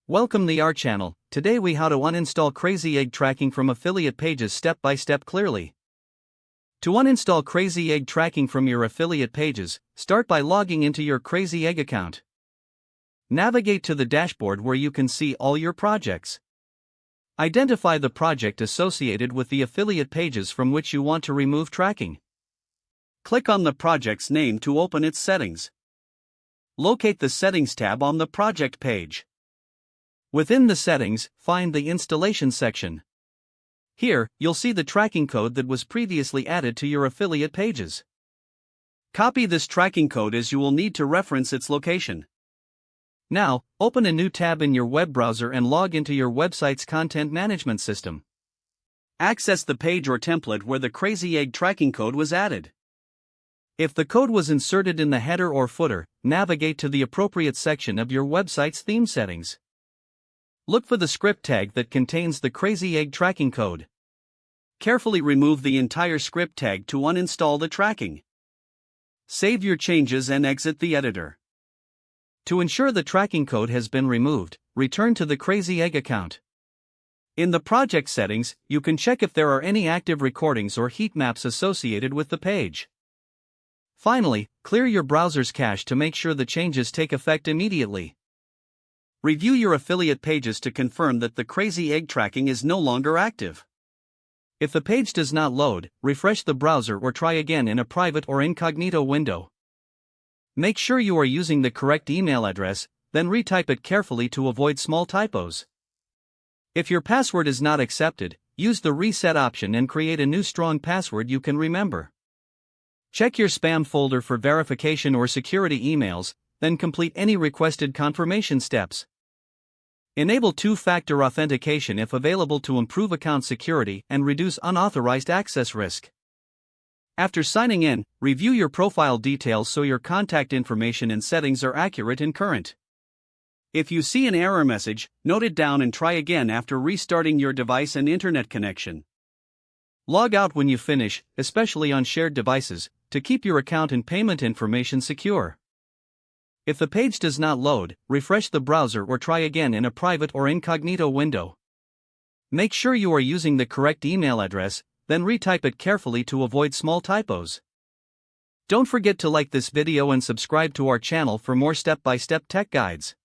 Welcome to our channel. Today we how to uninstall Crazy Egg tracking from affiliate pages step by step clearly. To uninstall Crazy Egg tracking from your affiliate pages, start by logging into your Crazy Egg account. Navigate to the dashboard where you can see all your projects. Identify the project associated with the affiliate pages from which you want to remove tracking. Click on the project's name to open its settings. Locate the Settings tab on the project page. Within the settings, find the Installation section. Here, you'll see the tracking code that was previously added to your affiliate pages. Copy this tracking code as you will need to reference its location. Now, open a new tab in your web browser and log into your website's content management system. Access the page or template where the Crazy Egg tracking code was added. If the code was inserted in the header or footer, navigate to the appropriate section of your website's theme settings. Look for the script tag that contains the Crazy Egg tracking code. Carefully remove the entire script tag to uninstall the tracking. Save your changes and exit the editor. To ensure the tracking code has been removed, return to the Crazy Egg account. In the project settings, you can check if there are any active recordings or heat maps associated with the page. Finally, clear your browser's cache to make sure the changes take effect immediately. Review your affiliate pages to confirm that the Crazy Egg tracking is no longer active. If the page does not load, refresh the browser or try again in a private or incognito window. Make sure you are using the correct email address, then retype it carefully to avoid small typos. If your password is not accepted, use the reset option and create a new strong password you can remember. Check your spam folder for verification or security emails, then complete any requested confirmation steps. Enable two-factor authentication if available to improve account security and reduce unauthorized access risk. After signing in, review your profile details so your contact information and settings are accurate and current. If you see an error message, note it down and try again after restarting your device and internet connection. Log out when you finish, especially on shared devices, to keep your account and payment information secure. If the page does not load, refresh the browser or try again in a private or incognito window. Make sure you are using the correct email address, then retype it carefully to avoid small typos. Don't forget to like this video and subscribe to our channel for more step-by-step tech guides.